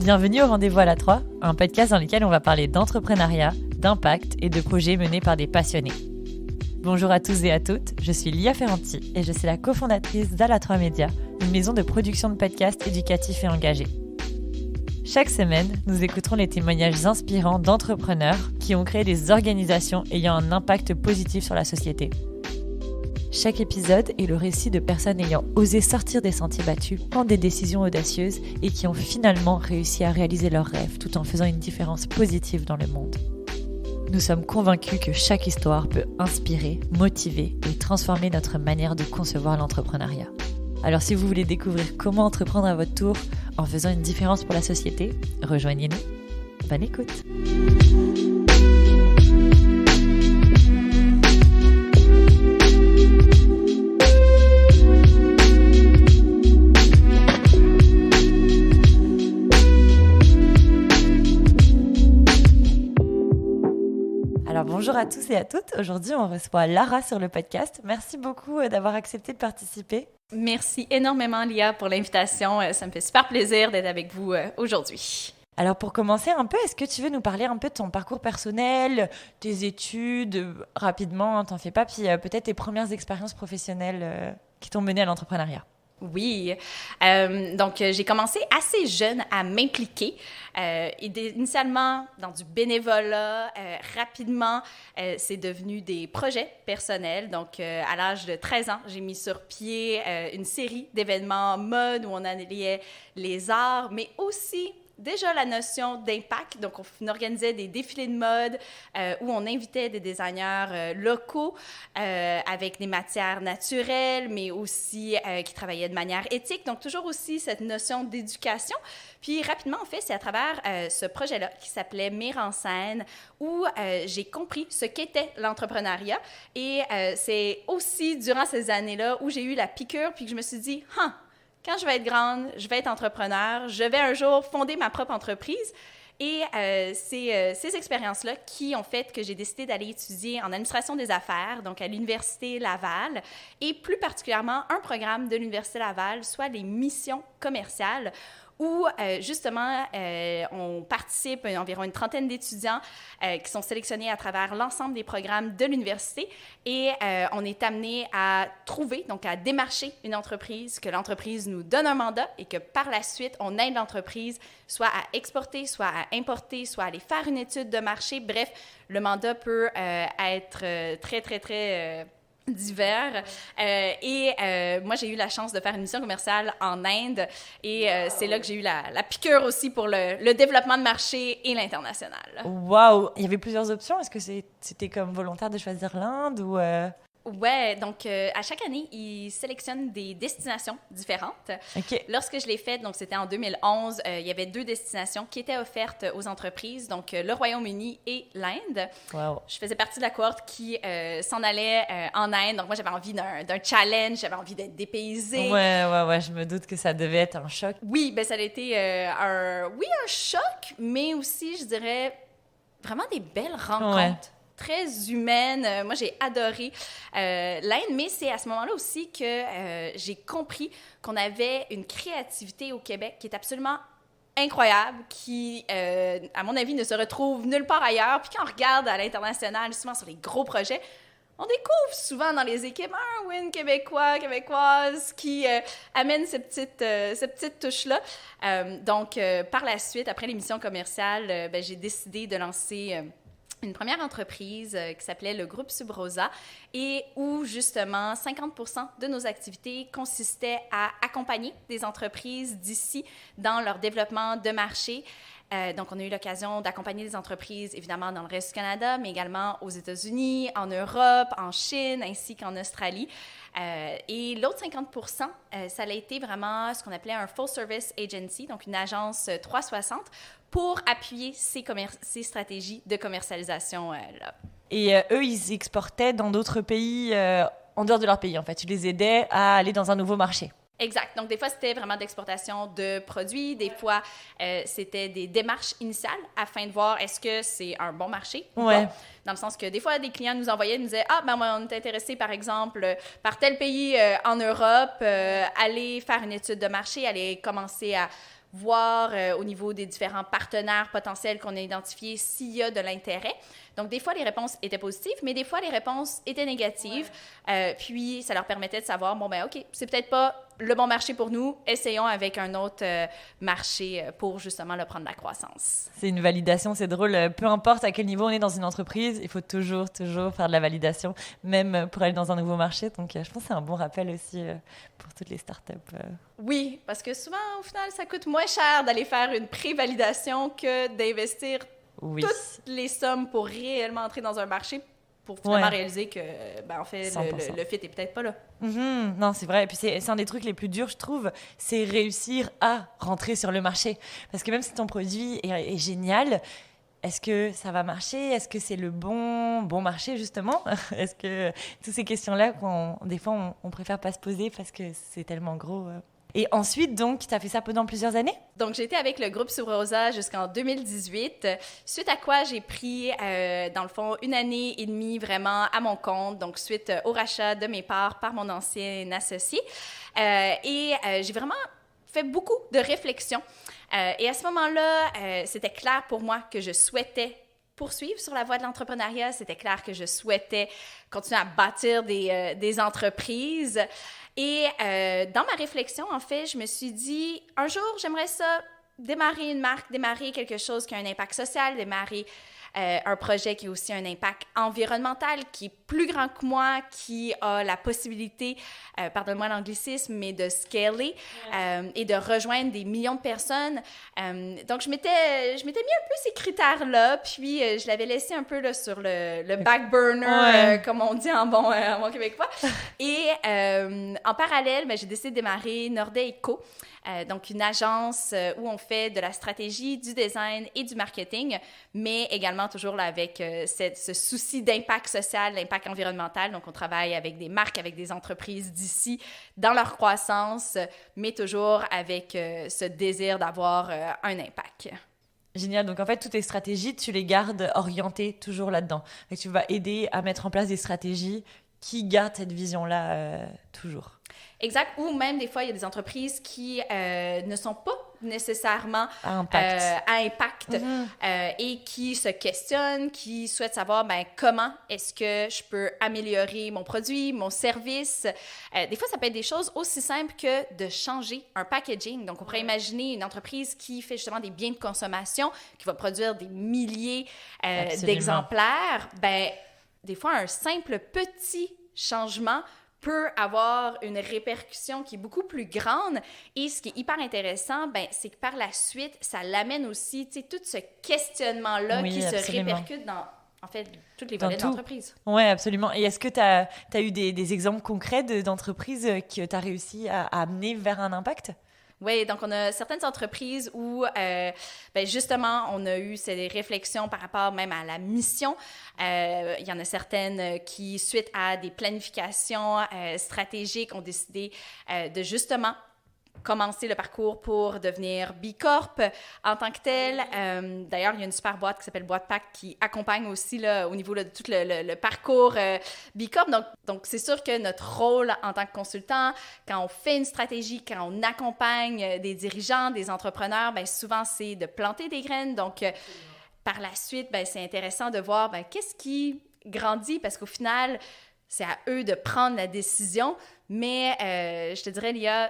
Bienvenue au Rendez-vous à la 3, un podcast dans lequel on va parler d'entrepreneuriat, d'impact et de projets menés par des passionnés. Bonjour à tous et à toutes, je suis Lia Ferranti et je suis la cofondatrice d'Ala3 Media, une maison de production de podcasts éducatifs et engagés. Chaque semaine, nous écouterons les témoignages inspirants d'entrepreneurs qui ont créé des organisations ayant un impact positif sur la société. Chaque épisode est le récit de personnes ayant osé sortir des sentiers battus, prendre des décisions audacieuses et qui ont finalement réussi à réaliser leurs rêves tout en faisant une différence positive dans le monde. Nous sommes convaincus que chaque histoire peut inspirer, motiver et transformer notre manière de concevoir l'entrepreneuriat. Alors si vous voulez découvrir comment entreprendre à votre tour en faisant une différence pour la société, rejoignez-nous. Bonne écoute! Alors bonjour à tous et à toutes, aujourd'hui on reçoit Lara sur le podcast. Merci beaucoup d'avoir accepté de participer. Merci énormément Lia pour l'invitation, ça me fait super plaisir d'être avec vous aujourd'hui. Alors pour commencer un peu, est-ce que tu veux nous parler un peu de ton parcours personnel, tes études, rapidement, t'en fais pas, puis peut-être tes premières expériences professionnelles qui t'ont mené à l'entrepreneuriat? Oui, donc j'ai commencé assez jeune à m'impliquer, initialement dans du bénévolat, rapidement c'est devenu des projets personnels, donc à l'âge de 13 ans, j'ai mis sur pied une série d'événements mode où on alliait les arts, mais aussi déjà la notion d'impact, donc on organisait des défilés de mode où on invitait des designers locaux avec des matières naturelles, mais aussi qui travaillaient de manière éthique, donc toujours aussi cette notion d'éducation. Puis rapidement, en fait, c'est à travers ce projet-là qui s'appelait Mire en scène où j'ai compris ce qu'était l'entrepreneuriat et c'est aussi durant ces années-là où j'ai eu la piqûre puis que je me suis dit « Quand je vais être grande, je vais être entrepreneur, je vais un jour fonder ma propre entreprise. » Et c'est ces expériences-là qui ont fait que j'ai décidé d'aller étudier en administration des affaires, donc à l'Université Laval, et plus particulièrement un programme de l'Université Laval, soit les missions commerciales, où justement on participe environ une trentaine d'étudiants qui sont sélectionnés à travers l'ensemble des programmes de l'université et on est amené à trouver, donc à démarcher une entreprise, que l'entreprise nous donne un mandat et que par la suite on aide l'entreprise soit à exporter, soit à importer, soit à aller faire une étude de marché. Bref, le mandat peut être très divers. Moi, j'ai eu la chance de faire une mission commerciale en Inde et c'est là que j'ai eu la piqûre aussi pour le développement de marché et l'international. Waouh! Il y avait plusieurs options. Est-ce que c'était comme volontaire de choisir l'Inde ou... Ouais, donc à chaque année, ils sélectionnent des destinations différentes. Okay. Lorsque je l'ai faite, donc c'était en 2011, il y avait 2 destinations qui étaient offertes aux entreprises, donc le Royaume-Uni et l'Inde. Wow. Je faisais partie de la cohorte qui s'en allait en Inde, donc moi j'avais envie d'un challenge, j'avais envie d'être dépaysée. Ouais, je me doute que ça devait être un choc. Oui, ben ça a été un choc, mais aussi, je dirais, vraiment des belles rencontres. Ouais. Très humaine. Moi, j'ai adoré l'Inde, mais c'est à ce moment-là aussi que j'ai compris qu'on avait une créativité au Québec qui est absolument incroyable, qui, à mon avis, ne se retrouve nulle part ailleurs. Puis quand on regarde à l'international, souvent sur les gros projets, on découvre souvent dans les équipes un win québécoise qui amène ces petites touches-là. Donc, par la suite, après l'émission commerciale, j'ai décidé de lancer... une première entreprise qui s'appelait le groupe Subrosa et où, justement, 50% de nos activités consistaient à accompagner des entreprises d'ici dans leur développement de marché. Donc, on a eu l'occasion d'accompagner des entreprises, évidemment, dans le reste du Canada, mais également aux États-Unis, en Europe, en Chine, ainsi qu'en Australie. Et l'autre 50%, ça a été vraiment ce qu'on appelait un full service agency, donc une agence 360, pour appuyer ces stratégies de commercialisation-là. Et eux, ils exportaient dans d'autres pays, en dehors de leur pays, en fait. Tu les aidais à aller dans un nouveau marché. Exact. Donc, des fois, c'était vraiment d'exportation de produits. Des fois, c'était des démarches initiales afin de voir est-ce que c'est un bon marché ou Ouais. pas. Dans le sens que des fois, des clients nous envoyaient, nous disaient « Ah, ben moi, on est intéressé, par exemple, par tel pays en Europe, aller faire une étude de marché, aller commencer à voir au niveau des différents partenaires potentiels qu'on a identifiés s'il y a de l'intérêt. Donc, des fois, les réponses étaient positives, mais des fois, les réponses étaient négatives. Puis, ça leur permettait de savoir, bon, ben OK, c'est peut-être pas le bon marché pour nous, essayons avec un autre marché pour justement le prendre de la croissance. C'est une validation, c'est drôle. Peu importe à quel niveau on est dans une entreprise, il faut toujours faire de la validation, même pour aller dans un nouveau marché. Donc, je pense que c'est un bon rappel aussi pour toutes les startups. Oui, parce que souvent, au final, ça coûte moins cher d'aller faire une pré-validation que d'investir toutes les sommes pour réellement entrer dans un marché pour finalement réaliser que, en fait, le fit est peut-être pas là. Non, c'est vrai. Et puis, c'est un des trucs les plus durs, je trouve, c'est réussir à rentrer sur le marché. Parce que même si ton produit est génial, est-ce que ça va marcher? Est-ce que c'est le bon marché, justement? Est-ce que toutes ces questions-là, des fois, on préfère pas se poser parce que c'est tellement gros. Et ensuite, donc, tu as fait ça pendant plusieurs années? Donc, j'ai été avec le groupe Sub Rosa jusqu'en 2018, suite à quoi j'ai pris, dans le fond, 1 année et demie vraiment à mon compte, donc suite au rachat de mes parts par mon ancien associé. J'ai vraiment fait beaucoup de réflexions. Et à ce moment-là, c'était clair pour moi que je souhaitais poursuivre sur la voie de l'entrepreneuriat. C'était clair que je souhaitais continuer à bâtir des entreprises. Et dans ma réflexion, en fait, je me suis dit, un jour, j'aimerais ça démarrer une marque, démarrer quelque chose qui a un impact social, démarrer un projet qui a aussi un impact environnemental, qui est plus grand que moi, qui a la possibilité, pardonne-moi l'anglicisme, mais de scaler et de rejoindre des millions de personnes. Donc, je m'étais mis un peu ces critères-là, puis je l'avais laissé un peu là, sur le back burner, comme on dit en bon québécois. Et en parallèle, j'ai décidé de démarrer Nordet & Co., donc une agence où on fait de la stratégie, du design et du marketing, mais également toujours là, avec ce souci d'impact social, d'impact environnemental. Donc, on travaille avec des marques, avec des entreprises d'ici, dans leur croissance, mais toujours avec ce désir d'avoir un impact. Génial. Donc, en fait, toutes tes stratégies, tu les gardes orientées toujours là-dedans. Et tu vas aider à mettre en place des stratégies qui gardent cette vision-là toujours. Exact. Ou même, des fois, il y a des entreprises qui ne sont pas nécessairement à impact et qui se questionnent, qui souhaitent savoir comment est-ce que je peux améliorer mon produit, mon service. Des fois, ça peut être des choses aussi simples que de changer un packaging. Donc, on pourrait imaginer une entreprise qui fait justement des biens de consommation, qui va produire des milliers d'exemplaires. Des fois, un simple petit changement peut avoir une répercussion qui est beaucoup plus grande. Et ce qui est hyper intéressant, c'est que par la suite, ça l'amène aussi, tout ce questionnement-là qui se répercute dans, en fait, toutes les volets de l'entreprise. Oui, absolument. Et est-ce que tu as eu des exemples concrets d'entreprises que tu as réussi à amener vers un impact? Oui, donc on a certaines entreprises où, justement, on a eu ces réflexions par rapport même à la mission. Il y en a certaines qui, suite à des planifications stratégiques, ont décidé de justement commencer le parcours pour devenir B Corp en tant que tel. D'ailleurs, il y a une super boîte qui s'appelle Boîte Pack qui accompagne aussi là, au niveau de tout le parcours B Corp. Donc, c'est sûr que notre rôle en tant que consultant, quand on fait une stratégie, quand on accompagne des dirigeants, des entrepreneurs, souvent, c'est de planter des graines. Donc, par la suite, c'est intéressant de voir qu'est-ce qui grandit parce qu'au final, c'est à eux de prendre la décision. Mais je te dirais, il y a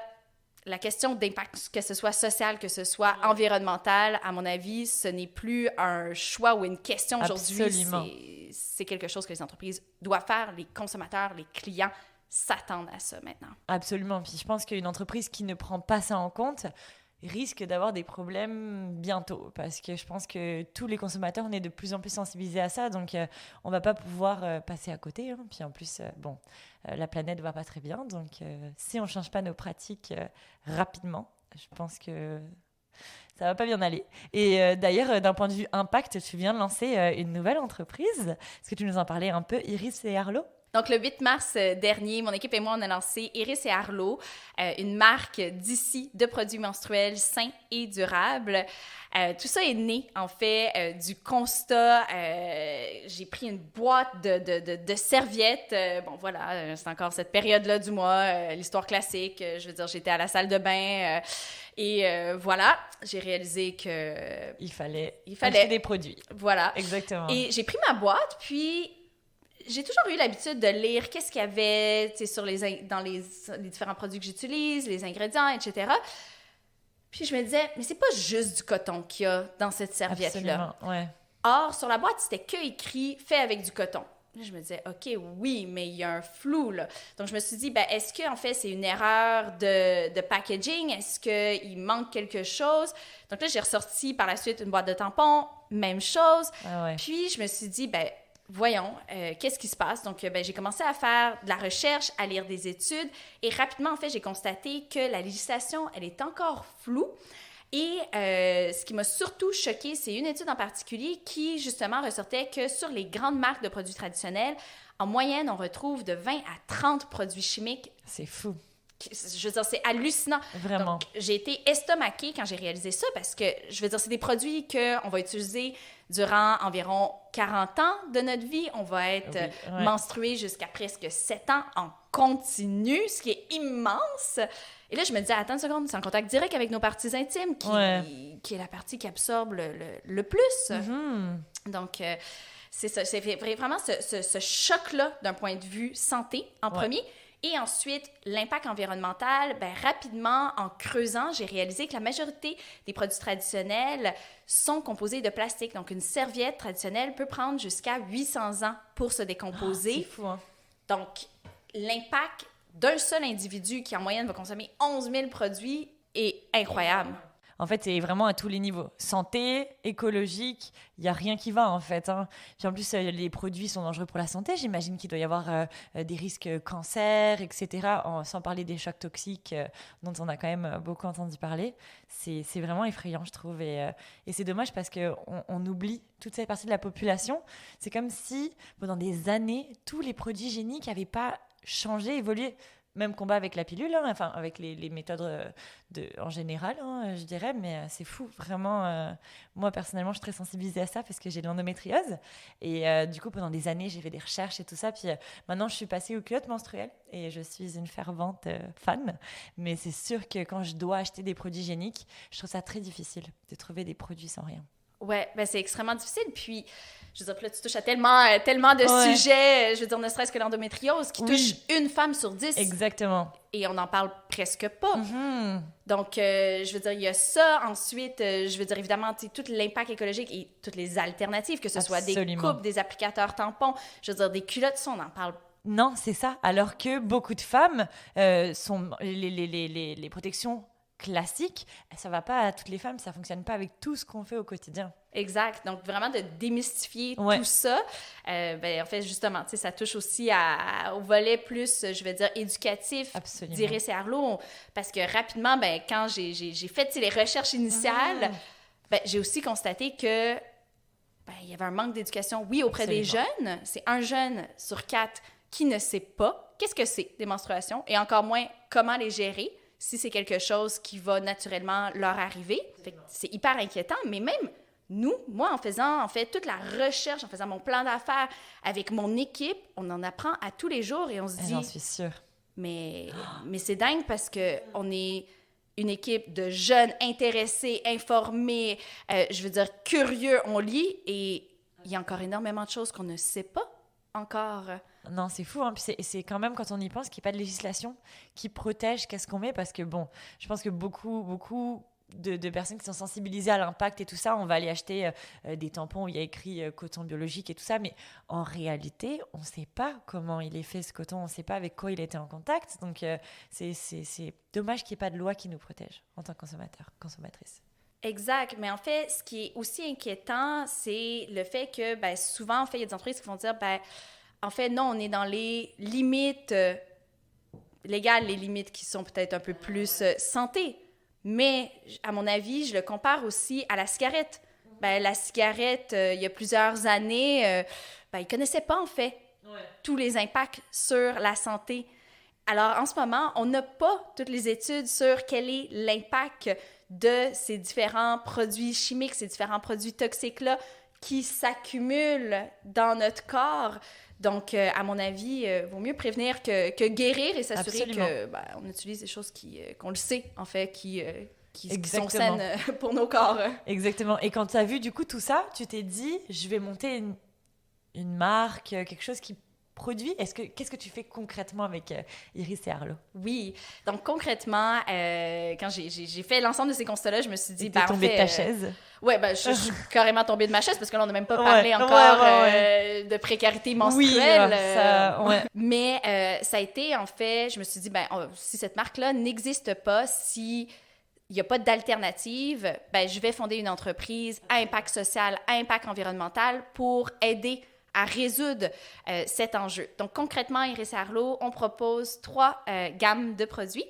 la question d'impact, que ce soit social, que ce soit environnemental, à mon avis, ce n'est plus un choix ou une question aujourd'hui. C'est quelque chose que les entreprises doivent faire. Les consommateurs, les clients s'attendent à ça maintenant. Absolument. Puis je pense qu'une entreprise qui ne prend pas ça en compte risque d'avoir des problèmes bientôt, parce que je pense que tous les consommateurs, on est de plus en plus sensibilisés à ça, donc on va pas pouvoir passer à côté, hein. Puis en plus, la planète va pas très bien, donc si on change pas nos pratiques rapidement, je pense que ça va pas bien aller. Et d'ailleurs, d'un point de vue impact, tu viens de lancer une nouvelle entreprise. Est-ce que tu nous en parlais un peu, Iris et Arlo? Donc, le 8 mars dernier, mon équipe et moi, on a lancé Iris et Arlo, une marque d'ici de produits menstruels sains et durables. Tout ça est né, en fait, du constat. J'ai pris une boîte de serviettes. Bon, voilà, c'est encore cette période-là du mois, l'histoire classique. Je veux dire, j'étais à la salle de bain et voilà, j'ai réalisé que... Il fallait acheter des produits. Voilà. Exactement. Et j'ai pris ma boîte, puis... J'ai toujours eu l'habitude de lire qu'est-ce qu'il y avait dans les différents produits que j'utilise, les ingrédients, etc. Puis je me disais, mais c'est pas juste du coton qu'il y a dans cette serviette-là. Absolument, ouais. Or, sur la boîte, c'était que écrit « fait avec du coton ». Là, je me disais, OK, oui, mais il y a un flou, là. Donc, je me suis dit, ben, est-ce qu'en fait, c'est une erreur de packaging? Est-ce qu'il manque quelque chose? Donc là, j'ai ressorti par la suite une boîte de tampons, même chose. Ah ouais. Puis, je me suis dit, ben, voyons, qu'est-ce qui se passe? Donc, ben, j'ai commencé à faire de la recherche, à lire des études et rapidement, en fait, j'ai constaté que la législation, elle est encore floue. Et ce qui m'a surtout choquée, c'est une étude en particulier qui, justement, ressortait que sur les grandes marques de produits traditionnels, en moyenne, on retrouve de 20 à 30 produits chimiques. C'est fou. Je veux dire, c'est hallucinant. Vraiment. Donc, j'ai été estomaquée quand j'ai réalisé ça parce que, je veux dire, c'est des produits qu'on va utiliser durant environ 40 ans de notre vie. On va être menstrué jusqu'à presque 7 ans en continu, ce qui est immense. Et là, je me disais, attends une seconde, c'est en contact direct avec nos parties intimes qui est la partie qui absorbe le plus. Mm-hmm. Donc, c'est ça. C'est vraiment ce choc-là d'un point de vue santé en premier. Et ensuite, l'impact environnemental, ben, rapidement, en creusant, j'ai réalisé que la majorité des produits traditionnels sont composés de plastique. Donc, une serviette traditionnelle peut prendre jusqu'à 800 ans pour se décomposer. C'est fou, hein? Donc, l'impact d'un seul individu qui, en moyenne, va consommer 11 000 produits est incroyable. En fait, c'est vraiment à tous les niveaux. Santé, écologique, il n'y a rien qui va, en fait. Hein. Puis en plus, les produits sont dangereux pour la santé. J'imagine qu'il doit y avoir des risques cancer, etc. Sans parler des chocs toxiques dont on a quand même beaucoup entendu parler. C'est vraiment effrayant, je trouve. Et c'est dommage parce qu'on oublie toute cette partie de la population. C'est comme si, pendant des années, tous les produits hygiéniques n'avaient pas changé, évolué. Même combat avec la pilule, hein, enfin avec les méthodes en général, hein, je dirais, mais c'est fou, vraiment. Moi, personnellement, je suis très sensibilisée à ça parce que j'ai de l'endométriose. Et du coup, pendant des années, j'ai fait des recherches et tout ça. Puis maintenant, je suis passée aux culottes menstruelles et je suis une fervente fan. Mais c'est sûr que quand je dois acheter des produits hygiéniques, je trouve ça très difficile de trouver des produits sans rien. Ouais, ben c'est extrêmement difficile. Puis, je veux dire, là, tu touches à tellement de sujets, je veux dire, ne serait-ce que l'endométriose, qui touche une femme sur 10. Exactement. Et on n'en parle presque pas. Mm-hmm. Donc, je veux dire, il y a ça. Ensuite, je veux dire, évidemment, tout l'impact écologique et toutes les alternatives, que ce soit des coupes, des applicateurs tampons, je veux dire, des culottes, ça, on n'en parle pas. Non, c'est ça. Alors que beaucoup de femmes sont... Les protections classiques, ça va pas à toutes les femmes, ça fonctionne pas avec tout ce qu'on fait au quotidien. Exact. Donc, vraiment de démystifier tout ça. Ben, en fait, justement, ça touche aussi au volet plus, je vais dire, éducatif d'Iris et Arlo. Parce que rapidement, ben, quand j'ai fait les recherches initiales, ben, j'ai aussi constaté que il y avait un manque d'éducation, oui, auprès des jeunes. C'est 1 jeune sur 4 qui ne sait pas qu'est-ce que c'est des menstruations et encore moins comment les gérer si c'est quelque chose qui va naturellement leur arriver. Fait que c'est hyper inquiétant, mais même moi, en faisant en fait toute la recherche, en faisant mon plan d'affaires avec mon équipe, on en apprend à tous les jours et on se dit... J'en suis sûre. Mais c'est dingue parce qu'on est une équipe de jeunes intéressés, informés, je veux dire curieux, on lit et il y a encore énormément de choses qu'on ne sait pas encore. Non, c'est fou. Hein. Puis c'est quand même, quand on y pense, qu'il n'y a pas de législation qui protège qu'est-ce qu'on met. Parce que, bon, je pense que beaucoup de personnes qui sont sensibilisées à l'impact et tout ça, on va aller acheter des tampons où il y a écrit coton biologique et tout ça. Mais en réalité, on ne sait pas comment il est fait, ce coton. On ne sait pas avec quoi il était en contact. Donc, c'est dommage qu'il n'y ait pas de loi qui nous protège en tant que consommateur, consommatrice. Exact. Mais en fait, ce qui est aussi inquiétant, c'est le fait que, ben, souvent, en fait, il y a des entreprises qui vont dire, ben, en fait, non, on est dans les limites légales, les limites qui sont peut-être un peu plus santé. Mais, à mon avis, je le compare aussi à la cigarette. Ben, la cigarette, il y a plusieurs années, ils ne connaissaient pas, en fait, tous les impacts sur la santé. Alors, en ce moment, on n'a pas toutes les études sur quel est l'impact de ces différents produits chimiques, ces différents produits toxiques-là qui s'accumulent dans notre corps. Donc, à mon avis, vaut mieux prévenir que guérir et s'assurer qu'on utilise des choses qu'on le sait, en fait, qui sont saines pour nos corps. Exactement. Et quand tu as vu, du coup, tout ça, tu t'es dit, je vais monter une marque, quelque chose qui produit. Qu'est-ce que tu fais concrètement avec Iris et Arlo? Oui. Donc, concrètement, quand j'ai fait l'ensemble de ces constats-là, je me suis dit... T'es tombée de ta chaise? Oui, je suis carrément tombée de ma chaise parce que là, on n'a même pas parlé encore de précarité menstruelle. Oui, Mais ça a été, en fait, je me suis dit, si cette marque-là n'existe pas, si il n'y a pas d'alternative, je vais fonder une entreprise à impact social, à impact environnemental pour aider à résoudre cet enjeu. Donc, concrètement, Iris et Arlo, on propose 3 gammes de produits.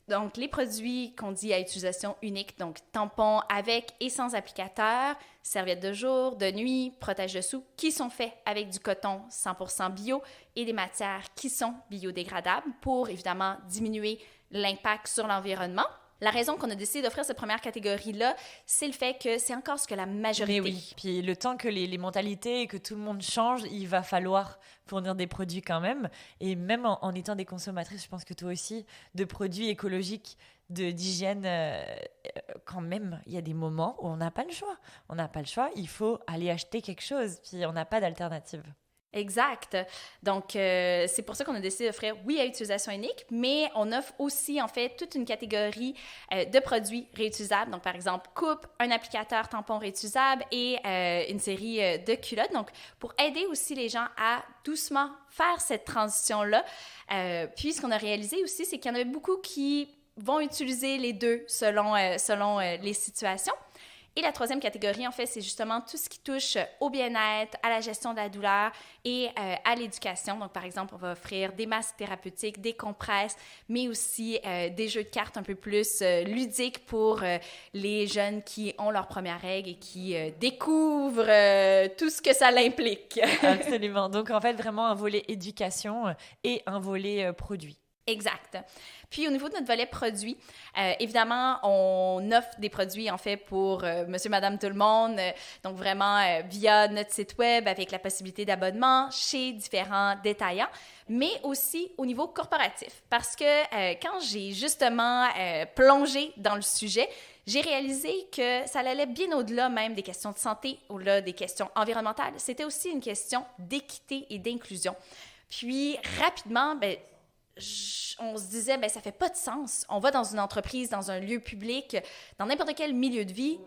Donc, les produits qu'on dit à utilisation unique, donc tampons avec et sans applicateur, serviettes de jour, de nuit, protège-dessous, qui sont faits avec du coton 100% bio et des matières qui sont biodégradables pour, évidemment, diminuer l'impact sur l'environnement. La raison qu'on a décidé d'offrir cette première catégorie-là, c'est le fait que c'est encore ce que la majorité... Mais oui, puis le temps que les mentalités et que tout le monde change, il va falloir fournir des produits quand même. Et même en étant des consommatrices, je pense que toi aussi, de produits écologiques, d'hygiène, quand même, il y a des moments où on n'a pas le choix. On n'a pas le choix, il faut aller acheter quelque chose, puis on n'a pas d'alternative. Exact. Donc, c'est pour ça qu'on a décidé d'offrir, oui, à utilisation unique, mais on offre aussi, en fait, toute une catégorie de produits réutilisables. Donc, par exemple, coupe, un applicateur tampon réutilisable et une série de culottes. Donc, pour aider aussi les gens à doucement faire cette transition-là. Puis, ce qu'on a réalisé aussi, c'est qu'il y en avait beaucoup qui vont utiliser les deux selon les situations. Et la troisième catégorie, en fait, c'est justement tout ce qui touche au bien-être, à la gestion de la douleur et à l'éducation. Donc, par exemple, on va offrir des masques thérapeutiques, des compresses, mais aussi des jeux de cartes un peu plus ludiques pour les jeunes qui ont leur première règle et qui découvrent tout ce que ça l'implique. Absolument. Donc, en fait, vraiment un volet éducation et un volet produit. Exact. Puis, au niveau de notre volet produit, évidemment, on offre des produits, en fait, pour monsieur, madame, tout le monde. Donc, vraiment, via notre site web, avec la possibilité d'abonnement chez différents détaillants, mais aussi au niveau corporatif. Parce que quand j'ai justement plongé dans le sujet, j'ai réalisé que ça allait bien au-delà même des questions de santé, au-delà des questions environnementales. C'était aussi une question d'équité et d'inclusion. Puis, rapidement, on se disait, ça fait pas de sens. On va dans une entreprise, dans un lieu public, dans n'importe quel milieu de vie,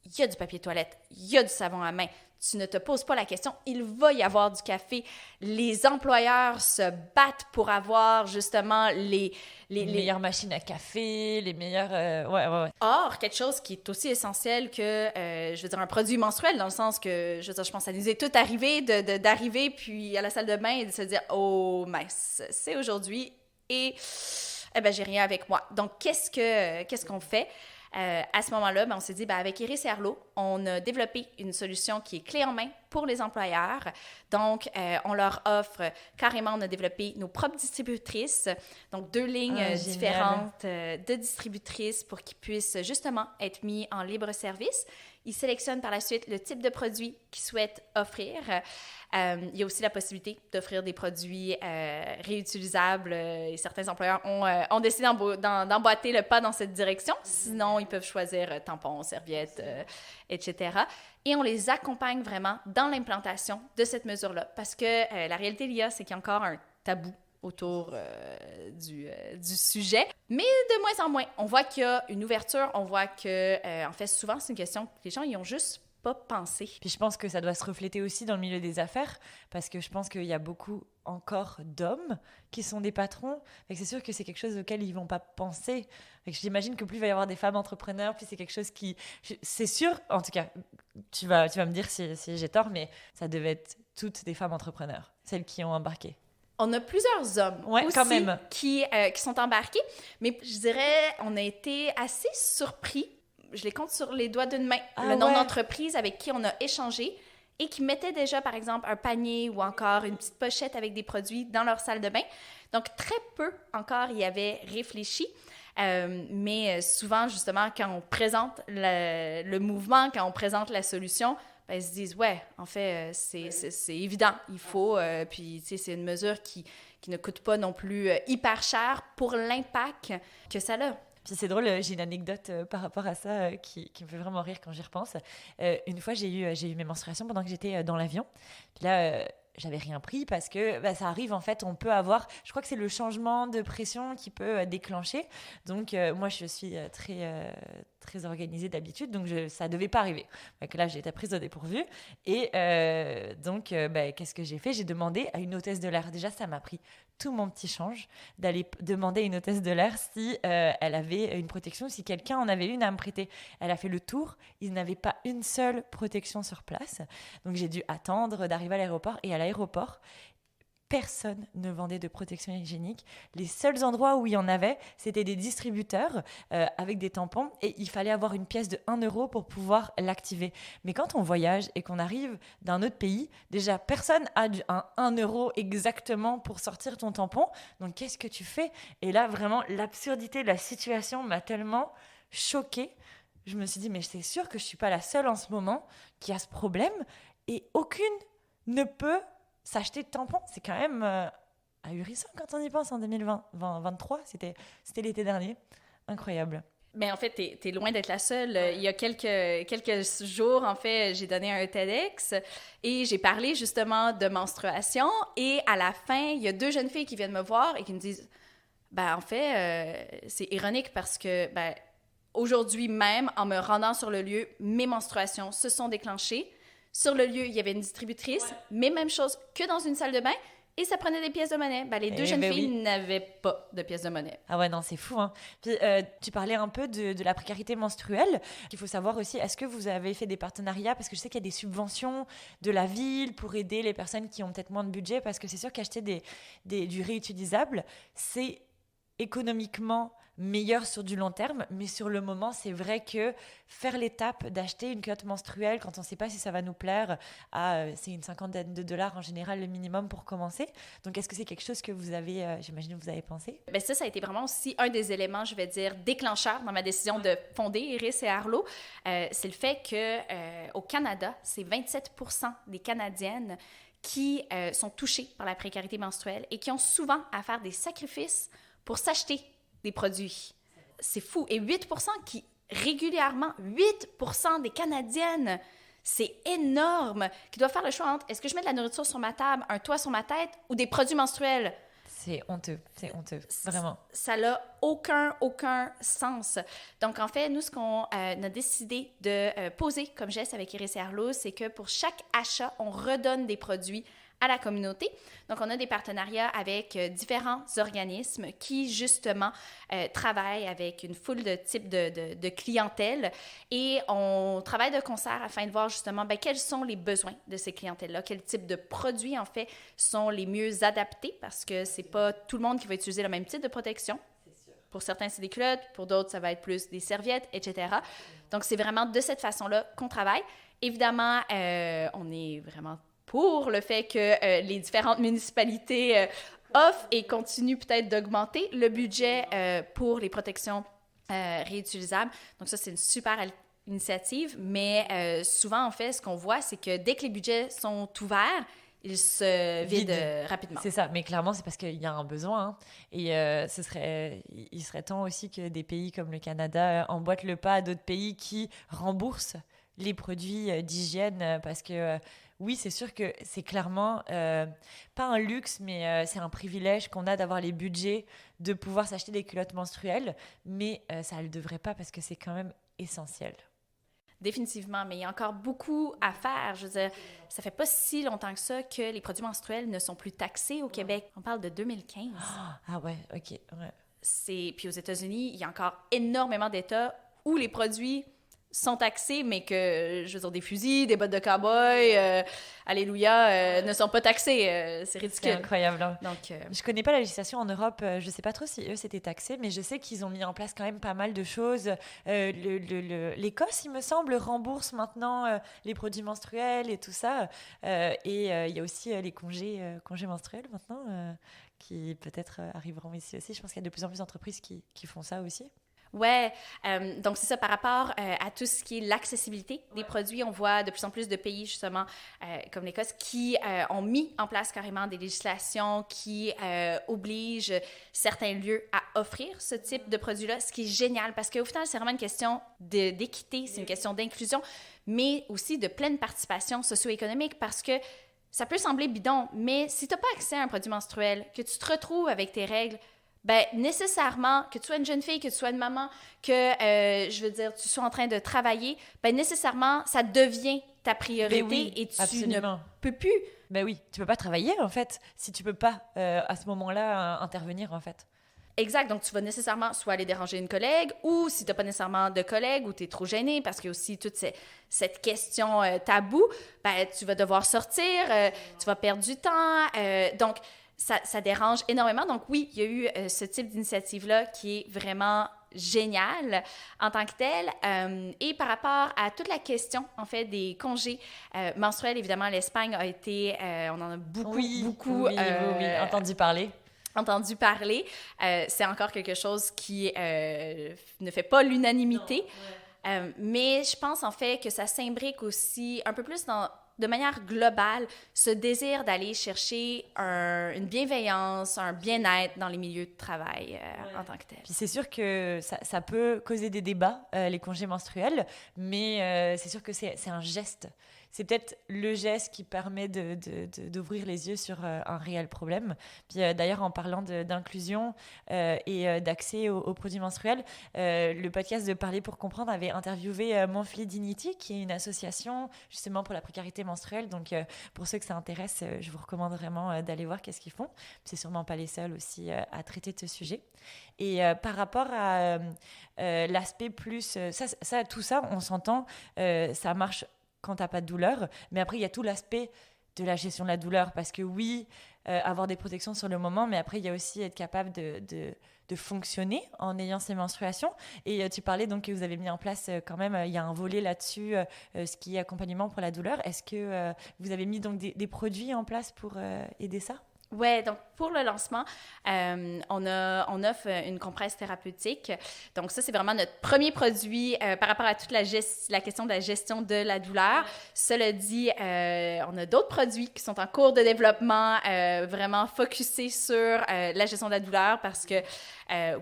il y a du papier toilette, il y a du savon à main. Tu ne te poses pas la question, il va y avoir du café. Les employeurs se battent pour avoir justement les meilleures machines à café, les meilleures... Ouais. Or, quelque chose qui est aussi essentiel que, un produit menstruel, dans le sens que, je pense que ça nous est tout arrivé d'arriver puis à la salle de bain et de se dire « Oh, mince, c'est aujourd'hui et j'ai rien avec moi. » Donc, qu'est-ce qu'on fait? À ce moment-là, on s'est dit, avec Iris et Arlo, on a développé une solution qui est clé en main pour les employeurs. Donc, on leur offre carrément, on a développé nos propres distributrices, donc 2 lignes différentes de distributrices pour qu'ils puissent justement être mis en libre service. Ils sélectionnent par la suite le type de produit qu'ils souhaitent offrir. Il y a aussi la possibilité d'offrir des produits réutilisables et certains employeurs ont décidé d'emboîter le pas dans cette direction. Sinon, ils peuvent choisir tampons, serviettes, etc. Et on les accompagne vraiment dans l'implantation de cette mesure-là parce que la réalité, Lia, c'est qu'il y a encore un tabou autour du sujet. Mais de moins en moins, on voit qu'il y a une ouverture, on voit que, en fait, souvent, c'est une question que les gens y ont juste pas pensé. Puis je pense que ça doit se refléter aussi dans le milieu des affaires, parce que je pense qu'il y a beaucoup encore d'hommes qui sont des patrons. Et c'est sûr que c'est quelque chose auquel ils vont pas penser. Et j'imagine que plus il va y avoir des femmes entrepreneurs, plus c'est quelque chose qui... C'est sûr, en tout cas, tu vas me dire si j'ai tort, mais ça devait être toutes des femmes entrepreneurs, celles qui ont embarqué. On a plusieurs hommes aussi quand même. Qui sont embarqués, mais je dirais on a été assez surpris. Je les compte sur les doigts d'une main. Le nombre d'entreprises avec qui on a échangé et qui mettaient déjà, par exemple, un panier ou encore une petite pochette avec des produits dans leur salle de bain. Donc, très peu encore y avaient réfléchi. Mais souvent, justement, quand on présente le mouvement, quand on présente la solution, ben, ils se disent, ouais, en fait, c'est évident, il faut. Puis, tu sais, c'est une mesure qui ne coûte pas non plus hyper cher pour l'impact que ça a. Puis c'est drôle, j'ai une anecdote par rapport à ça qui me fait vraiment rire quand j'y repense. Une fois, j'ai eu mes menstruations pendant que j'étais dans l'avion. Puis là, j'avais rien pris parce que ça arrive, en fait, on peut avoir... Je crois que c'est le changement de pression qui peut déclencher. Donc, moi, je suis très organisée d'habitude, donc ça ne devait pas arriver. Donc là, j'ai été prise au dépourvu. Et donc, qu'est-ce que j'ai fait? J'ai demandé à une hôtesse de l'air. Déjà, ça m'a pris tout mon petit change d'aller demander à une hôtesse de l'air si elle avait une protection, si quelqu'un en avait une à me prêter. Elle a fait le tour, ils n'avaient pas une seule protection sur place. Donc j'ai dû attendre d'arriver à l'aéroport. Et à l'aéroport, personne ne vendait de protection hygiénique. Les seuls endroits où il y en avait, c'était des distributeurs avec des tampons et il fallait avoir une pièce de 1 euro pour pouvoir l'activer. Mais quand on voyage et qu'on arrive d'un autre pays, déjà, personne a un 1 euro exactement pour sortir ton tampon. Donc, qu'est-ce que tu fais? Et là, vraiment, l'absurdité de la situation m'a tellement choquée. Je me suis dit, mais c'est sûr que je ne suis pas la seule en ce moment qui a ce problème et aucune ne peut s'acheter de tampons. C'est quand même ahurissant quand on y pense en 2023. C'était l'été dernier. Incroyable. Mais en fait, t'es loin d'être la seule. Il y a quelques jours, en fait, j'ai donné un TEDx et j'ai parlé justement de menstruation. Et à la fin, il y a 2 jeunes filles qui viennent me voir et qui me disent, en fait, c'est ironique parce que, aujourd'hui même, en me rendant sur le lieu, mes menstruations se sont déclenchées. Sur le lieu, il y avait une distributrice, mais même chose que dans une salle de bain, et ça prenait des pièces de monnaie. Les 2 jeunes filles n'avaient pas de pièces de monnaie. Ah ouais, non, c'est fou, hein. Puis, tu parlais un peu de la précarité menstruelle. Il faut savoir aussi, est-ce que vous avez fait des partenariats? Parce que je sais qu'il y a des subventions de la ville pour aider les personnes qui ont peut-être moins de budget, parce que c'est sûr qu'acheter du réutilisable, c'est économiquement meilleur sur du long terme, mais sur le moment, c'est vrai que faire l'étape d'acheter une culotte menstruelle quand on ne sait pas si ça va nous plaire, c'est une cinquantaine de dollars en général le minimum pour commencer. Donc, est-ce que c'est quelque chose que vous avez, j'imagine, vous avez pensé? Ça a été vraiment aussi un des éléments, je vais dire, déclencheurs dans ma décision de fonder Iris et Arlo. C'est le fait qu'au Canada, c'est 27% des Canadiennes qui sont touchées par la précarité menstruelle et qui ont souvent à faire des sacrifices pour s'acheter des produits. C'est fou. Et 8% qui, régulièrement, 8% des Canadiennes, c'est énorme, qui doivent faire le choix entre est-ce que je mets de la nourriture sur ma table, un toit sur ma tête ou des produits menstruels? C'est honteux, vraiment. Ça n'a aucun sens. Donc, en fait, nous, ce qu'on a décidé de poser comme geste avec Iris et Arlo, c'est que pour chaque achat, on redonne des produits à la communauté. Donc, on a des partenariats avec différents organismes qui, justement, travaillent avec une foule de types de clientèle et on travaille de concert afin de voir, justement, quels sont les besoins de ces clientèles-là, quel type de produits, en fait, sont les mieux adaptés parce que c'est pas tout le monde qui va utiliser le même type de protection. Pour certains, c'est des culottes, pour d'autres, ça va être plus des serviettes, etc. Donc, c'est vraiment de cette façon-là qu'on travaille. Évidemment, on est vraiment pour le fait que les différentes municipalités offrent et continuent peut-être d'augmenter le budget pour les protections réutilisables. Donc ça, c'est une super initiative, mais souvent, en fait, ce qu'on voit, c'est que dès que les budgets sont ouverts, ils se vident rapidement. C'est ça, mais clairement, c'est parce qu'il y a un besoin. Hein. Et il serait temps aussi que des pays comme le Canada emboîtent le pas à d'autres pays qui remboursent les produits d'hygiène parce que oui, c'est sûr que c'est clairement pas un luxe, mais c'est un privilège qu'on a d'avoir les budgets de pouvoir s'acheter des culottes menstruelles, mais ça ne le devrait pas parce que c'est quand même essentiel. Définitivement, mais il y a encore beaucoup à faire. Je veux dire, ça fait pas si longtemps que ça que les produits menstruels ne sont plus taxés au Québec. On parle de 2015. Ah ouais, ok. Ouais. Puis aux États-Unis, il y a encore énormément d'États où les produits sont taxés, mais que, je veux dire, des fusils, des bottes de cow-boy, alléluia, ne sont pas taxés. C'est ridicule. C'est incroyable. Hein. Donc, je connais pas la législation en Europe. Je sais pas trop si eux c'était taxé, mais je sais qu'ils ont mis en place quand même pas mal de choses. L'Écosse, il me semble, rembourse maintenant les produits menstruels et tout ça. Et il y a aussi les congés menstruels maintenant qui peut-être arriveront ici aussi. Je pense qu'il y a de plus en plus d'entreprises qui font ça aussi. ouais, donc c'est ça par rapport à tout ce qui est l'accessibilité des produits. On voit de plus en plus de pays, justement, comme l'Écosse, qui ont mis en place carrément des législations qui obligent certains lieux à offrir ce type de produit-là, ce qui est génial parce qu'au final, c'est vraiment une question d'équité, c'est une question d'inclusion, mais aussi de pleine participation socio-économique parce que ça peut sembler bidon, mais si tu n'as pas accès à un produit menstruel, que tu te retrouves avec tes règles, ben nécessairement, que tu sois une jeune fille, que tu sois une maman, que, je veux dire, tu sois en train de travailler, ben nécessairement, ça devient ta priorité oui, et tu absolument. ne peux plus. Ben oui, tu peux pas travailler, en fait, si tu peux pas, à ce moment-là, intervenir, en fait. Exact, donc tu vas nécessairement soit aller déranger une collègue ou si tu n'as pas nécessairement de collègue ou tu es trop gêné parce qu'il y a aussi toute cette question taboue, ben tu vas devoir sortir, tu vas perdre du temps, donc ça dérange énormément. Donc oui, il y a eu ce type d'initiative-là qui est vraiment génial en tant que tel. Et par rapport à toute la question, en fait, des congés menstruels, évidemment, l'Espagne a été... on en a beaucoup entendu parler. C'est encore quelque chose qui ne fait pas l'unanimité. Mais je pense, en fait, que ça s'imbrique aussi un peu plus de manière globale, ce désir d'aller chercher une bienveillance, un bien-être dans les milieux de travail en tant que tel. Puis c'est sûr que ça peut causer des débats, les congés menstruels, mais c'est sûr que c'est un geste. C'est peut-être le geste qui permet d'ouvrir les yeux sur un réel problème. Puis d'ailleurs, en parlant d'inclusion et d'accès aux produits menstruels, le podcast de Parler pour comprendre avait interviewé Monthly Dignity, qui est une association justement pour la précarité menstruelle. Donc, pour ceux que ça intéresse, je vous recommande vraiment d'aller voir qu'est-ce qu'ils font. C'est sûrement pas les seuls aussi à traiter de ce sujet. Et par rapport à l'aspect plus... tout ça, on s'entend, ça marche quand tu n'as pas de douleur, mais après il y a tout l'aspect de la gestion de la douleur, parce que oui, avoir des protections sur le moment, mais après il y a aussi être capable de fonctionner en ayant ces menstruations. Et tu parlais donc que vous avez mis en place quand même, il y a un volet là-dessus, ce qui est accompagnement pour la douleur. Est-ce que vous avez mis donc des produits en place pour aider ça? Ouais, donc pour le lancement, on offre une compresse thérapeutique. Donc ça, c'est vraiment notre premier produit par rapport à toute la question de la gestion de la douleur. Cela dit, on a d'autres produits qui sont en cours de développement, vraiment focusés sur la gestion de la douleur parce que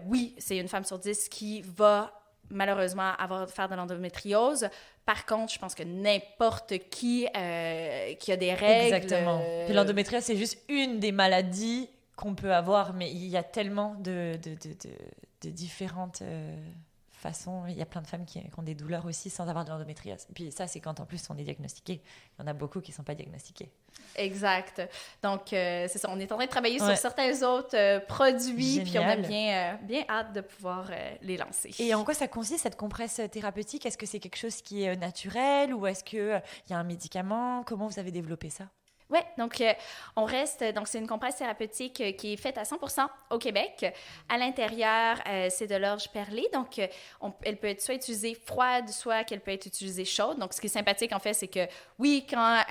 oui, c'est une femme sur 10 qui va malheureusement faire de l'endométriose. Par contre, je pense que n'importe qui a des règles... Exactement. Puis l'endométriose, c'est juste une des maladies qu'on peut avoir, mais il y a tellement de différentes façons. Il y a plein de femmes qui ont des douleurs aussi sans avoir de l'endométriose. Et puis ça, c'est quand en plus on est diagnostiqué. Il y en a beaucoup qui ne sont pas diagnostiqués. Exact. Donc, c'est ça. On est en train de travailler sur certains autres produits, puis on a bien hâte de pouvoir les lancer. Et en quoi ça consiste, cette compresse thérapeutique? Est-ce que c'est quelque chose qui est naturel ou est-ce qu'il y a un médicament? Comment vous avez développé ça? Oui, donc on reste, donc c'est une compresse thérapeutique qui est faite à 100% au Québec. À l'intérieur, c'est de l'orge perlée, donc elle peut être soit utilisée froide, soit qu'elle peut être utilisée chaude. Donc ce qui est sympathique en fait, c'est que oui, quand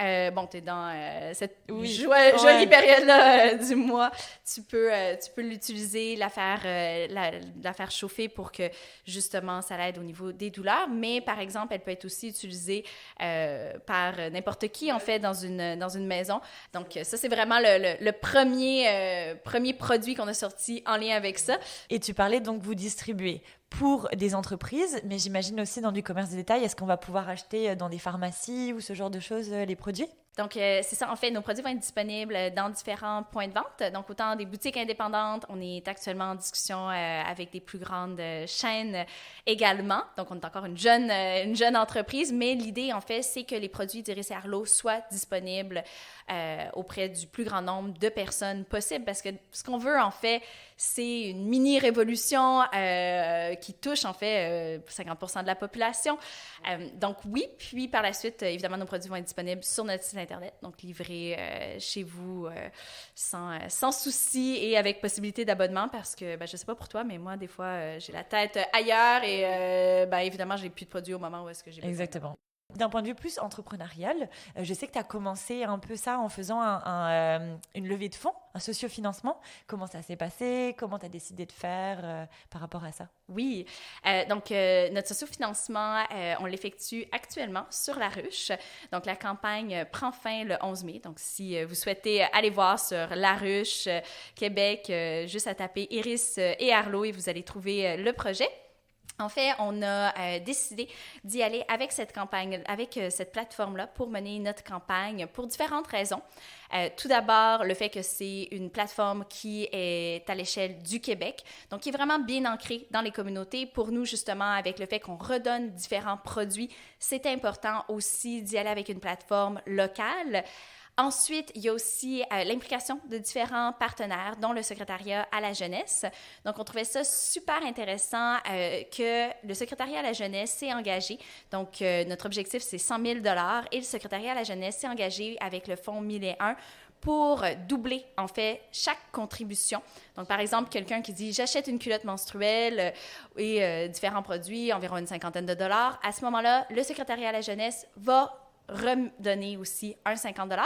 tu es dans cette jolie période-là du mois, tu peux l'utiliser, la faire chauffer pour que justement ça l'aide au niveau des douleurs. Mais par exemple, elle peut être aussi utilisée par n'importe qui en fait dans une maison. Donc, ça, c'est vraiment le premier produit qu'on a sorti en lien avec ça. Et tu parlais donc vous distribuez pour des entreprises, mais j'imagine aussi dans du commerce de détail. Est-ce qu'on va pouvoir acheter dans des pharmacies ou ce genre de choses les produits? Donc, c'est ça. En fait, nos produits vont être disponibles dans différents points de vente. Donc, autant des boutiques indépendantes. On est actuellement en discussion avec des plus grandes chaînes également. Donc, on est encore une jeune entreprise. Mais l'idée, en fait, c'est que les produits d'Iris et Arlo soient disponibles auprès du plus grand nombre de personnes possible. Parce que ce qu'on veut, en fait, c'est une mini-révolution qui touche, en fait, 50% de la population. Donc, oui. Puis, par la suite, évidemment, nos produits vont être disponibles sur notre site Internet, donc livré chez vous sans souci et avec possibilité d'abonnement parce que, je ne sais pas pour toi, mais moi, des fois, j'ai la tête ailleurs et évidemment, je n'ai plus de produits au moment où est-ce que j'ai besoin. Exactement. D'un point de vue plus entrepreneurial, je sais que tu as commencé un peu ça en faisant une levée de fonds, un sociofinancement. Comment ça s'est passé? Comment tu as décidé de faire par rapport à ça? Oui. Donc, notre sociofinancement, on l'effectue actuellement sur La Ruche. Donc, la campagne prend fin le 11 mai. Donc, si vous souhaitez aller voir sur La Ruche, Québec, juste à taper Iris et Arlo et vous allez trouver le projet. En fait, on a décidé d'y aller avec cette campagne, avec cette plateforme-là pour mener notre campagne pour différentes raisons. Tout d'abord, le fait que c'est une plateforme qui est à l'échelle du Québec, donc qui est vraiment bien ancrée dans les communautés. Pour nous, justement, avec le fait qu'on redonne différents produits, c'est important aussi d'y aller avec une plateforme locale. Ensuite, il y a aussi l'implication de différents partenaires, dont le secrétariat à la jeunesse. Donc, on trouvait ça super intéressant que le secrétariat à la jeunesse s'est engagé. Donc, notre objectif, c'est 100 000 $ et le secrétariat à la jeunesse s'est engagé avec le fonds 1001 pour doubler, en fait, chaque contribution. Donc, par exemple, quelqu'un qui dit « j'achète une culotte menstruelle et différents produits, environ une cinquantaine de dollars », à ce moment-là, le secrétariat à la jeunesse va redonner aussi un 50 $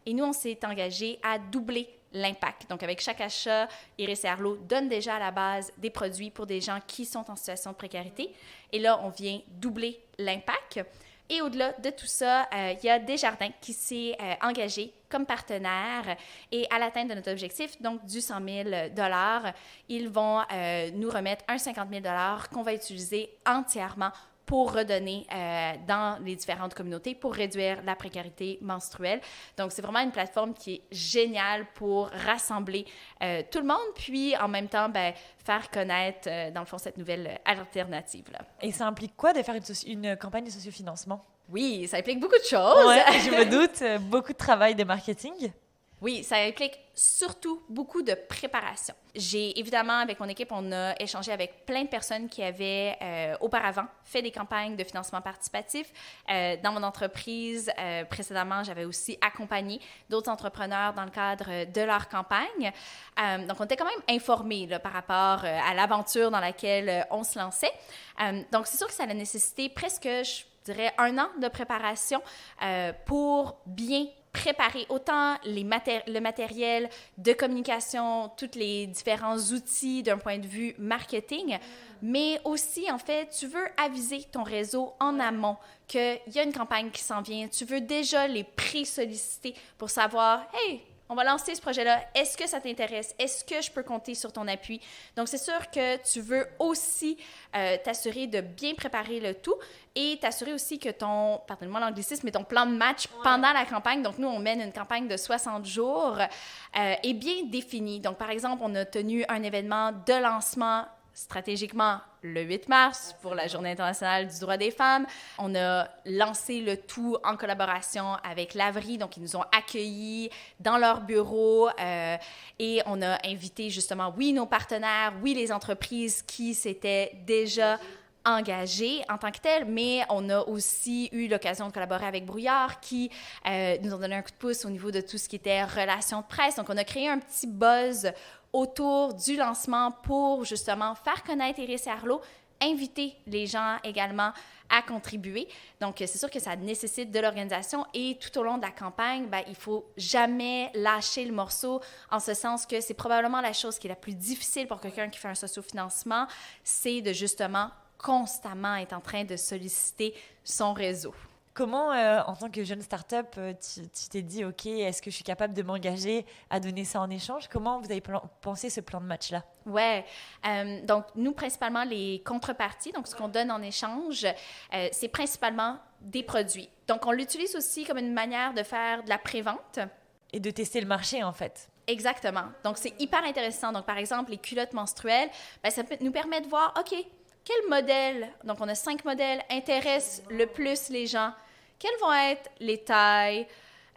et nous, on s'est engagé à doubler l'impact. Donc, avec chaque achat, Iris et Arlo donne déjà à la base des produits pour des gens qui sont en situation de précarité. Et là, on vient doubler l'impact. Et au-delà de tout ça, il y a Desjardins qui s'est engagé comme partenaire et à l'atteinte de notre objectif, donc du 100 000 $, ils vont nous remettre un 50 000 $ qu'on va utiliser entièrement pour redonner dans les différentes communautés, pour réduire la précarité menstruelle. Donc, c'est vraiment une plateforme qui est géniale pour rassembler tout le monde, puis en même temps, faire connaître, dans le fond, cette nouvelle alternative-là. Et ça implique quoi de faire une campagne de sociofinancement? Oui, ça implique beaucoup de choses. Ouais, je me doute. Beaucoup de travail de marketing. Oui, ça implique surtout beaucoup de préparation. J'ai évidemment, avec mon équipe, on a échangé avec plein de personnes qui avaient auparavant fait des campagnes de financement participatif. Dans mon entreprise, précédemment, j'avais aussi accompagné d'autres entrepreneurs dans le cadre de leur campagne. Donc, on était quand même informés là, par rapport à l'aventure dans laquelle on se lançait. Donc, c'est sûr que ça a nécessité presque, je dirais, 1 an de préparation pour bien préparer autant le matériel de communication, tous les différents outils d'un point de vue marketing, mais aussi, en fait, tu veux aviser ton réseau en amont qu'il y a une campagne qui s'en vient. Tu veux déjà les pré-solliciter pour savoir « Hey, on va lancer ce projet-là. Est-ce que ça t'intéresse? Est-ce que je peux compter sur ton appui? » Donc, c'est sûr que tu veux aussi t'assurer de bien préparer le tout et t'assurer aussi que ton, pardonnez-moi l'anglicisme, mais ton plan de match pendant la campagne, donc nous, on mène une campagne de 60 jours, est bien défini. Donc, par exemple, on a tenu un événement de lancement stratégiquement le 8 mars pour la Journée internationale du droit des femmes. On a lancé le tout en collaboration avec l'Avri, donc ils nous ont accueillis dans leur bureau et on a invité justement, oui, nos partenaires, oui, les entreprises qui s'étaient déjà engagés en tant que tels, mais on a aussi eu l'occasion de collaborer avec Brouillard qui nous ont donné un coup de pouce au niveau de tout ce qui était relations de presse. Donc, on a créé un petit buzz autour du lancement pour justement faire connaître Iris et Arlo, inviter les gens également à contribuer. Donc, c'est sûr que ça nécessite de l'organisation et tout au long de la campagne, il ne faut jamais lâcher le morceau en ce sens que c'est probablement la chose qui est la plus difficile pour quelqu'un qui fait un sociofinancement, c'est de justement constamment être en train de solliciter son réseau. Comment, en tant que jeune start-up, tu t'es dit, OK, est-ce que je suis capable de m'engager à donner ça en échange? Comment vous avez pensé ce plan de match-là? Ouais. Donc, nous, principalement, les contreparties, donc ce qu'on donne en échange, c'est principalement des produits. Donc, on l'utilise aussi comme une manière de faire de la prévente. Et de tester le marché, en fait. Exactement. Donc, c'est hyper intéressant. Donc, par exemple, les culottes menstruelles, ben, ça nous permet de voir, OK, quel modèle, donc on a 5 modèles, intéresse le plus les gens? Quelles vont être les tailles?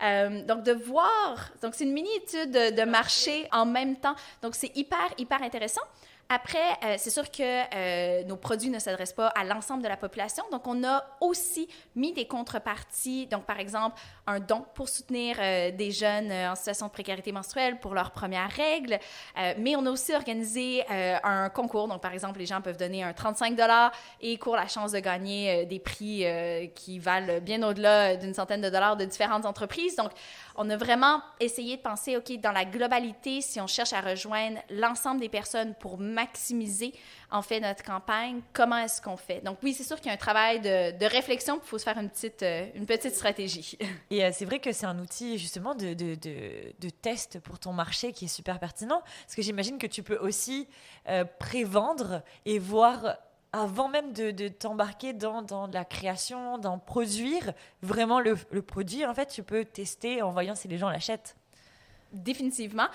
Donc, de voir, donc c'est une mini-étude de marché en même temps. Donc, c'est hyper, hyper intéressant. Après, c'est sûr que nos produits ne s'adressent pas à l'ensemble de la population. Donc, on a aussi mis des contreparties. Donc, par exemple, un don pour soutenir des jeunes en situation de précarité menstruelle pour leurs premières règles. Mais on a aussi organisé un concours. Donc, par exemple, les gens peuvent donner un 35 $ et courent la chance de gagner des prix qui valent bien au-delà d'une centaine de dollars de différentes entreprises. Donc, on a vraiment essayé de penser, OK, dans la globalité, si on cherche à rejoindre l'ensemble des personnes pour maximiser, en fait, notre campagne, comment est-ce qu'on fait? Donc oui, c'est sûr qu'il y a un travail de réflexion, puis il faut se faire une petite stratégie. Et c'est vrai que c'est un outil, justement, de test pour ton marché qui est super pertinent, parce que j'imagine que tu peux aussi prévendre et voir avant même de t'embarquer dans la création, d'en produire vraiment le produit, en fait, tu peux tester en voyant si les gens l'achètent. Définitivement.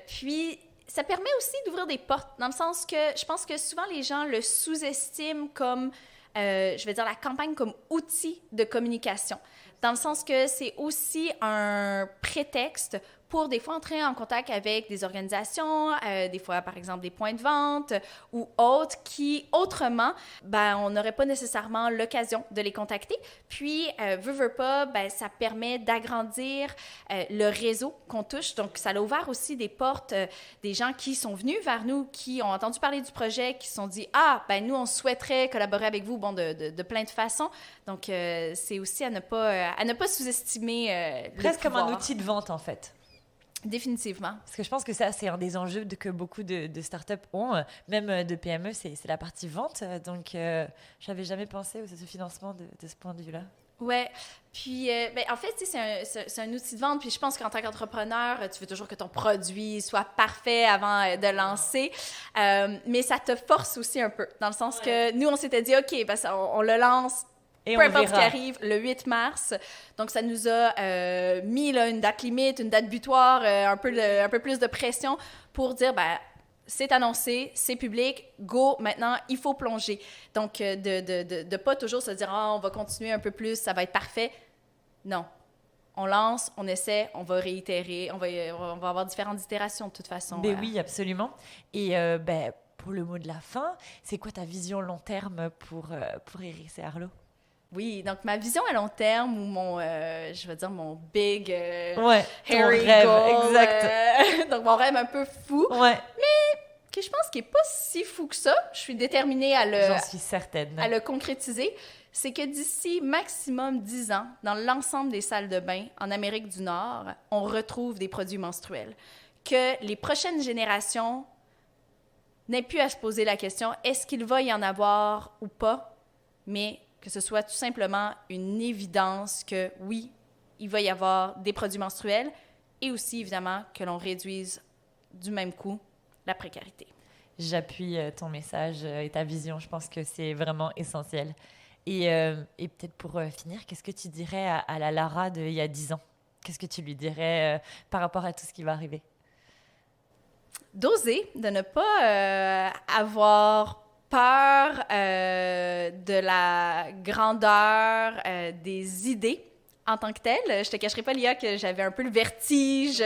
Puis, ça permet aussi d'ouvrir des portes, dans le sens que je pense que souvent les gens le sous-estiment comme, je vais dire, la campagne comme outil de communication, dans le sens que c'est aussi un prétexte pour des fois entrer en contact avec des organisations, des fois par exemple des points de vente ou autres qui autrement, ben, on n'aurait pas nécessairement l'occasion de les contacter. Puis, veut pas, ben, ça permet d'agrandir le réseau qu'on touche. Donc, ça a ouvert aussi des portes des gens qui sont venus vers nous, qui ont entendu parler du projet, qui se sont dit « Ah, ben nous, on souhaiterait collaborer avec vous, bon, de plein de façons. » Donc, c'est aussi à ne pas sous-estimer presque le pouvoir. comme un outil de vente, en fait. Définitivement. Parce que je pense que ça, c'est un des enjeux que beaucoup de startups ont, même de PME, c'est la partie vente. Donc, je n'avais jamais pensé à ce financement de ce point de vue-là. Ouais. Puis, ben, en fait, c'est un outil de vente. Puis, je pense qu'en tant qu'entrepreneur, tu veux toujours que ton produit soit parfait avant de lancer. Mais ça te force aussi un peu, dans le sens que nous, on s'était dit, OK, ben, on le lance. Et peu importe ce qui arrive, le 8 mars. Donc, ça nous a mis là, une date limite, une date butoir, un peu plus de pression pour dire, ben, c'est annoncé, c'est public, go, maintenant, il faut plonger. Donc, de pas toujours se dire, on va continuer un peu plus, ça va être parfait. Non. On lance, on essaie, on va réitérer, on va avoir différentes itérations de toute façon. Ben oui, absolument. Et ben, pour le mot de la fin, c'est quoi ta vision long terme pour Iris et Arlo? Oui, donc ma vision à long terme ou mon, je veux dire, mon big hairy rêve, goal, exact. Donc mon rêve un peu fou, ouais. mais que je pense qu'il n'est pas si fou que ça. Je suis déterminée J'en suis certaine. À le concrétiser. C'est que d'ici maximum 10 ans, dans l'ensemble des salles de bain en Amérique du Nord, on retrouve des produits menstruels. Que les prochaines générations n'aient plus à se poser la question, est-ce qu'il va y en avoir ou pas, mais que ce soit tout simplement une évidence que oui, il va y avoir des produits menstruels et aussi, évidemment, que l'on réduise du même coup la précarité. J'appuie ton message et ta vision. Je pense que c'est vraiment essentiel. Et peut-être pour finir, qu'est-ce que tu dirais à la Lara d'il y a 10 ans? Qu'est-ce que tu lui dirais par rapport à tout ce qui va arriver? D'oser, de ne pas avoir peur de la grandeur des idées en tant que telles. Je te cacherai pas, Lia, que j'avais un peu le vertige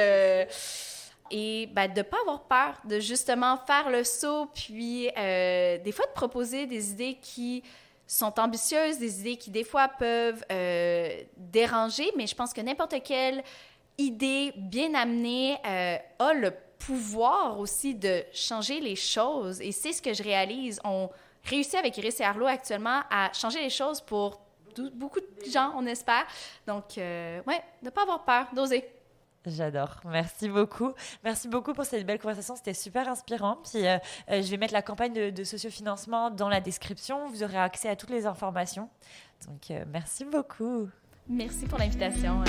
et ben, de ne pas avoir peur, de justement faire le saut, puis des fois de proposer des idées qui sont ambitieuses, des idées qui des fois peuvent déranger, mais je pense que n'importe quelle idée bien amenée a le pouvoir aussi de changer les choses. Et c'est ce que je réalise. On réussit avec Iris et Arlo actuellement à changer les choses pour beaucoup de gens, on espère. Donc, ouais, de ne pas avoir peur, d'oser. J'adore. Merci beaucoup. Merci beaucoup pour cette belle conversation. C'était super inspirant. Puis, je vais mettre la campagne de sociofinancement dans la description. Vous aurez accès à toutes les informations. Donc, merci beaucoup. Merci pour l'invitation.